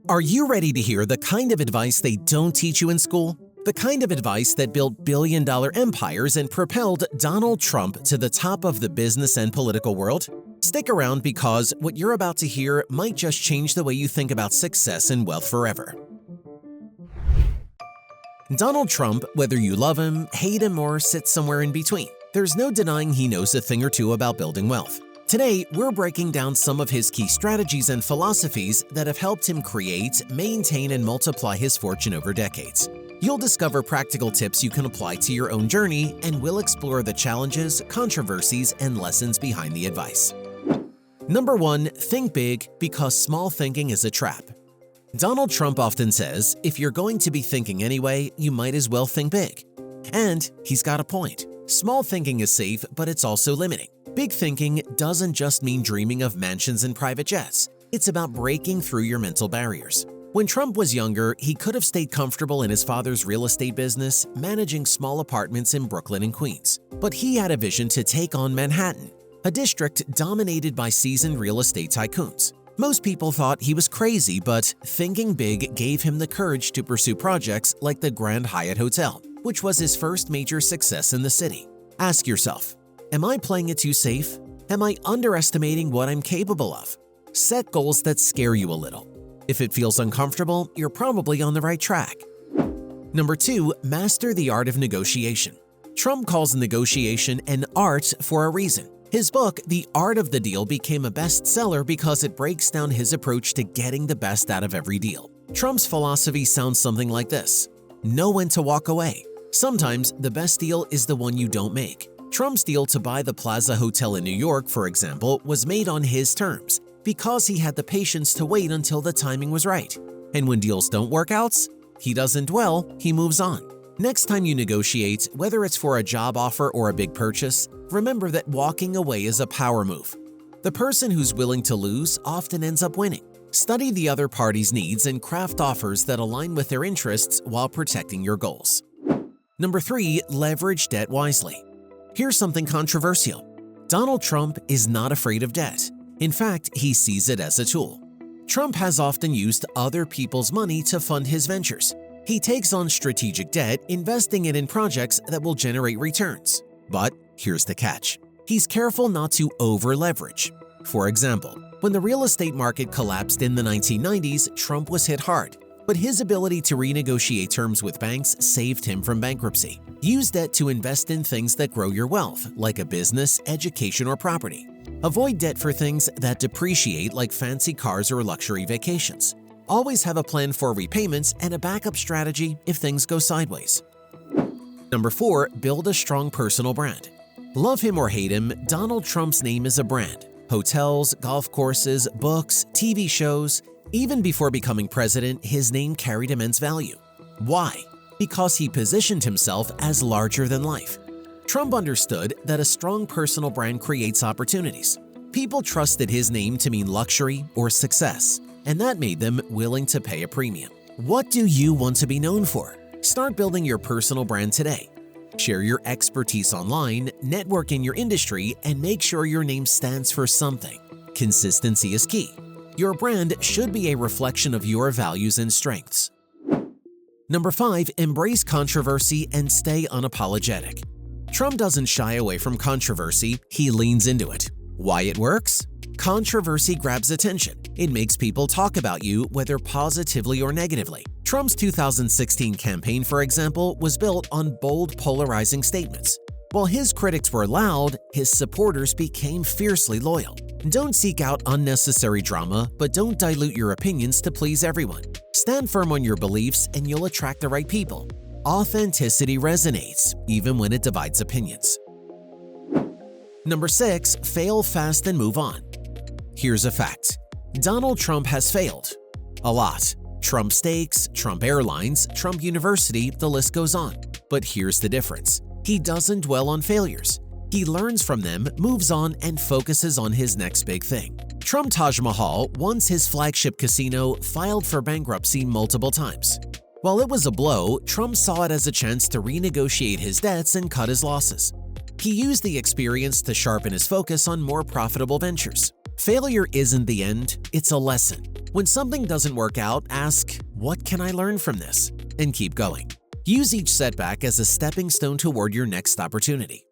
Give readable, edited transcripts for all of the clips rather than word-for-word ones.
Are you ready to hear the kind of advice they don't teach you in school? The kind of advice that built billion-dollar empires and propelled Donald Trump to the top of the business and political world? Stick around because what you're about to hear might just change the way you think about success and wealth forever. Donald Trump, whether you love him, hate him, or sit somewhere in between, there's no denying he knows a thing or two about building wealth. Today, we're breaking down some of his key strategies and philosophies that have helped him create, maintain, and multiply his fortune over decades. You'll discover practical tips you can apply to your own journey, and we'll explore the challenges, controversies, and lessons behind the advice. Number 1. Think big because small thinking is a trap. Donald Trump often says, if you're going to be thinking anyway, you might as well think big. And he's got a point. Small thinking is safe, but it's also limiting. Big thinking doesn't just mean dreaming of mansions and private jets. It's about breaking through your mental barriers. When Trump was younger, he could have stayed comfortable in his father's real estate business, managing small apartments in Brooklyn and Queens. But he had a vision to take on Manhattan, a district dominated by seasoned real estate tycoons. Most people thought he was crazy, but thinking big gave him the courage to pursue projects like the Grand Hyatt Hotel, which was his first major success in the city. Ask yourself, am I playing it too safe? Am I underestimating what I'm capable of? Set goals that scare you a little. If it feels uncomfortable, you're probably on the right track. Number 2. Master the art of negotiation. Trump calls negotiation an art for a reason. His book, The Art of the Deal, became a bestseller because it breaks down his approach to getting the best out of every deal. Trump's philosophy sounds something like this: know when to walk away. Sometimes the best deal is the one you don't make. Trump's deal to buy the Plaza Hotel in New York, for example, was made on his terms because he had the patience to wait until the timing was right. And when deals don't work out, he doesn't dwell, he moves on. Next time you negotiate, whether it's for a job offer or a big purchase, remember that walking away is a power move. The person who's willing to lose often ends up winning. Study the other party's needs and craft offers that align with their interests while protecting your goals. Number 3. Leverage debt wisely. Here's something controversial. Donald Trump is not afraid of debt. In fact, he sees it as a tool. Trump has often used other people's money to fund his ventures. He takes on strategic debt, investing it in projects that will generate returns. But here's the catch. He's careful not to over-leverage. For example, when the real estate market collapsed in the 1990s, Trump was hit hard. But his ability to renegotiate terms with banks saved him from bankruptcy. Use debt to invest in things that grow your wealth, like a business, education, or property. Avoid debt for things that depreciate, like fancy cars or luxury vacations. Always have a plan for repayments and a backup strategy if things go sideways. Number 4. Build a strong personal brand. Love him or hate him, Donald Trump's name is a brand. Hotels, golf courses, books, TV shows. Even before becoming president, his name carried immense value. Why? Because he positioned himself as larger than life. Trump understood that a strong personal brand creates opportunities. People trusted his name to mean luxury or success, and that made them willing to pay a premium. What do you want to be known for? Start building your personal brand today. Share your expertise online, network in your industry, and make sure your name stands for something. Consistency is key. Your brand should be a reflection of your values and strengths. Number 5. Embrace controversy and stay unapologetic. Trump doesn't shy away from controversy, he leans into it. Why it works? Controversy grabs attention. It makes people talk about you, whether positively or negatively. Trump's 2016 campaign, for example, was built on bold, polarizing statements. While his critics were loud, his supporters became fiercely loyal. Don't seek out unnecessary drama, but don't dilute your opinions to please everyone. Stand firm on your beliefs and you'll attract the right people. Authenticity resonates, even when it divides opinions. Number 6. Fail fast and move on. Here's a fact. Donald Trump has failed. A lot. Trump Steaks, Trump Airlines, Trump University, the list goes on. But here's the difference. He doesn't dwell on failures. He learns from them, moves on, and focuses on his next big thing. Trump Taj Mahal, once his flagship casino, filed for bankruptcy multiple times. While it was a blow, Trump saw it as a chance to renegotiate his debts and cut his losses. He used the experience to sharpen his focus on more profitable ventures. Failure isn't the end, it's a lesson. When something doesn't work out, ask, "What can I learn from this?" and keep going. Use each setback as a stepping stone toward your next opportunity.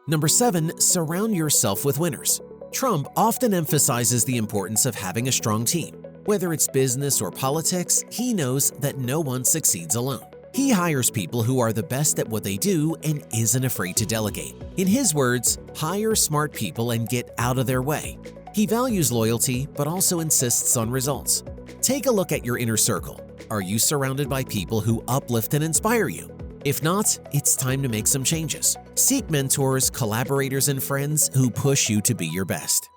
Number 7. Surround yourself with winners. Trump often emphasizes the importance of having a strong team. Whether it's business or politics, he knows that no one succeeds alone. He hires people who are the best at what they do and isn't afraid to delegate. In his words, hire smart people and get out of their way. He values loyalty, but also insists on results. Take a look at your inner circle. Are you surrounded by people who uplift and inspire you? If not, it's time to make some changes. Seek mentors, collaborators, and friends who push you to be your best.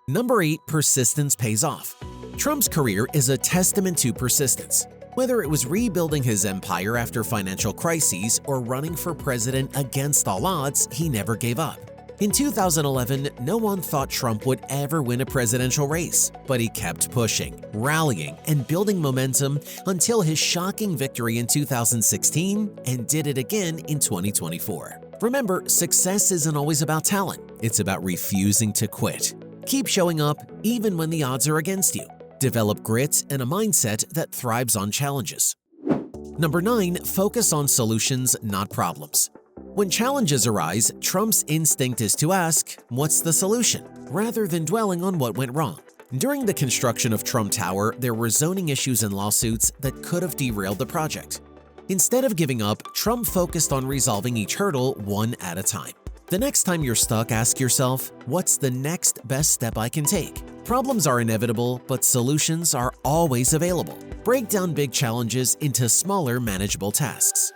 Number 8. Persistence pays off. Trump's career is a testament to persistence. Whether it was rebuilding his empire after financial crises or running for president against all odds, he never gave up. In 2011, no one thought Trump would ever win a presidential race, but he kept pushing, rallying, and building momentum until his shocking victory in 2016 and did it again in 2024. Remember, success isn't always about talent. It's about refusing to quit. Keep showing up even when the odds are against you. Develop grit and a mindset that thrives on challenges. Number 9. Focus on solutions, not problems. When challenges arise, Trump's instinct is to ask, "What's the solution?" rather than dwelling on what went wrong. During the construction of Trump Tower, there were zoning issues and lawsuits that could have derailed the project. Instead of giving up, Trump focused on resolving each hurdle one at a time. The next time you're stuck, ask yourself, "What's the next best step I can take?" Problems are inevitable, but solutions are always available. Break down big challenges into smaller, manageable tasks.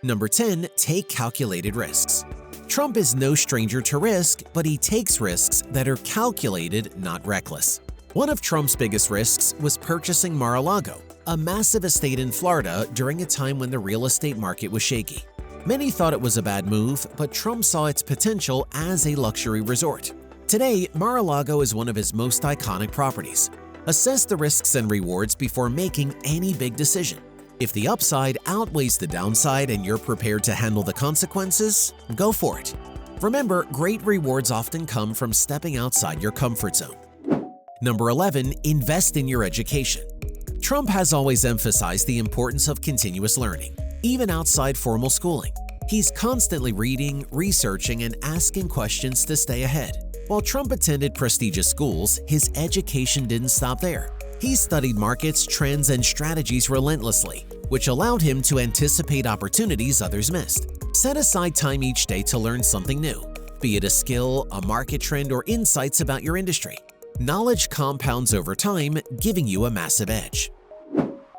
Number 10. Take calculated risks. Trump is no stranger to risk, but he takes risks that are calculated, not reckless. One of Trump's biggest risks was purchasing Mar-a-Lago, a massive estate in Florida during a time when the real estate market was shaky. Many thought it was a bad move, but Trump saw its potential as a luxury resort. Today, Mar-a-Lago is one of his most iconic properties. Assess the risks and rewards before making any big decision. If the upside outweighs the downside and you're prepared to handle the consequences, go for it. Remember, great rewards often come from stepping outside your comfort zone. Number 11. Invest in your education. Trump has always emphasized the importance of continuous learning, even outside formal schooling. He's constantly reading, researching, and asking questions to stay ahead. While Trump attended prestigious schools, his education didn't stop there. He studied markets, trends, and strategies relentlessly, which allowed him to anticipate opportunities others missed. Set aside time each day to learn something new, be it a skill, a market trend, or insights about your industry. Knowledge compounds over time, giving you a massive edge.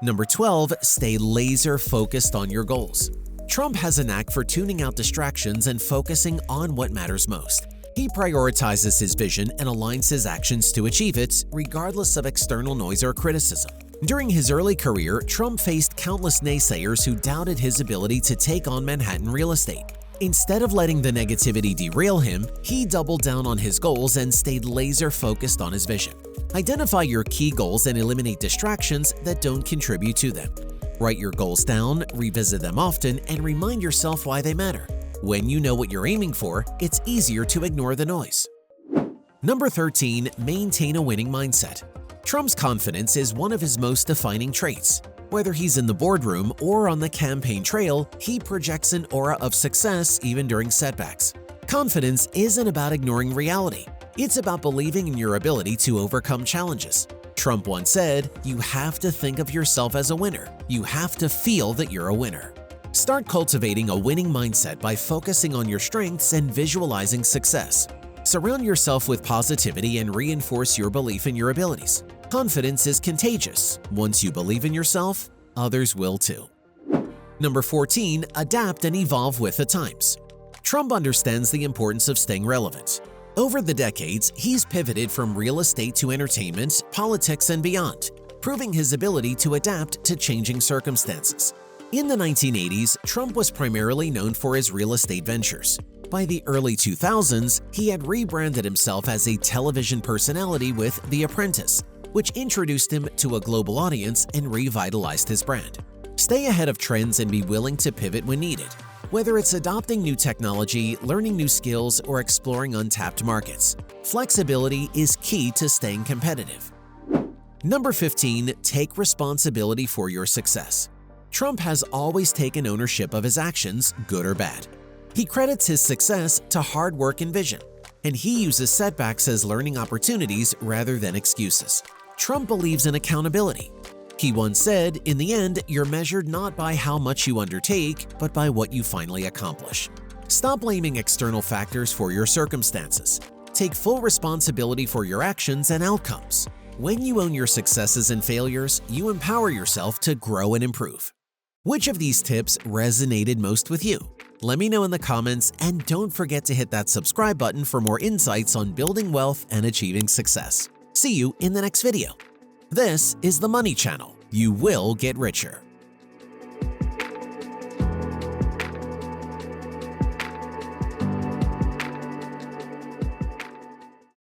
Number 12. Stay laser focused on your goals. Trump has a knack for tuning out distractions and focusing on what matters most. He prioritizes his vision and aligns his actions to achieve it, regardless of external noise or criticism. During his early career, Trump faced countless naysayers who doubted his ability to take on Manhattan real estate. Instead of letting the negativity derail him, he doubled down on his goals and stayed laser-focused on his vision. Identify your key goals and eliminate distractions that don't contribute to them. Write your goals down, revisit them often, and remind yourself why they matter. When you know what you're aiming for, it's easier to ignore the noise. Number 13. Maintain a winning mindset. Trump's confidence is one of his most defining traits. Whether he's in the boardroom or on the campaign trail, he projects an aura of success even during setbacks. Confidence isn't about ignoring reality. It's about believing in your ability to overcome challenges. Trump once said, "You have to think of yourself as a winner. You have to feel that you're a winner." Start cultivating a winning mindset by focusing on your strengths and visualizing success. Surround yourself with positivity and reinforce your belief in your abilities. Confidence is contagious. Once you believe in yourself, others will too. Number 14. Adapt and evolve with the times. Trump understands the importance of staying relevant. Over the decades, he's pivoted from real estate to entertainment, politics, and beyond, proving his ability to adapt to changing circumstances. In the 1980s, Trump was primarily known for his real estate ventures. By the early 2000s, he had rebranded himself as a television personality with The Apprentice, which introduced him to a global audience and revitalized his brand. Stay ahead of trends and be willing to pivot when needed. Whether it's adopting new technology, learning new skills, or exploring untapped markets, flexibility is key to staying competitive. Number 15. Take responsibility for your success. Trump has always taken ownership of his actions, good or bad. He credits his success to hard work and vision, and he uses setbacks as learning opportunities rather than excuses. Trump believes in accountability. He once said, "In the end, you're measured not by how much you undertake, but by what you finally accomplish." Stop blaming external factors for your circumstances. Take full responsibility for your actions and outcomes. When you own your successes and failures, you empower yourself to grow and improve. Which of these tips resonated most with you? Let me know in the comments, and don't forget to hit that subscribe button for more insights on building wealth and achieving success. See you in the next video. This is the Money Channel. You will get richer.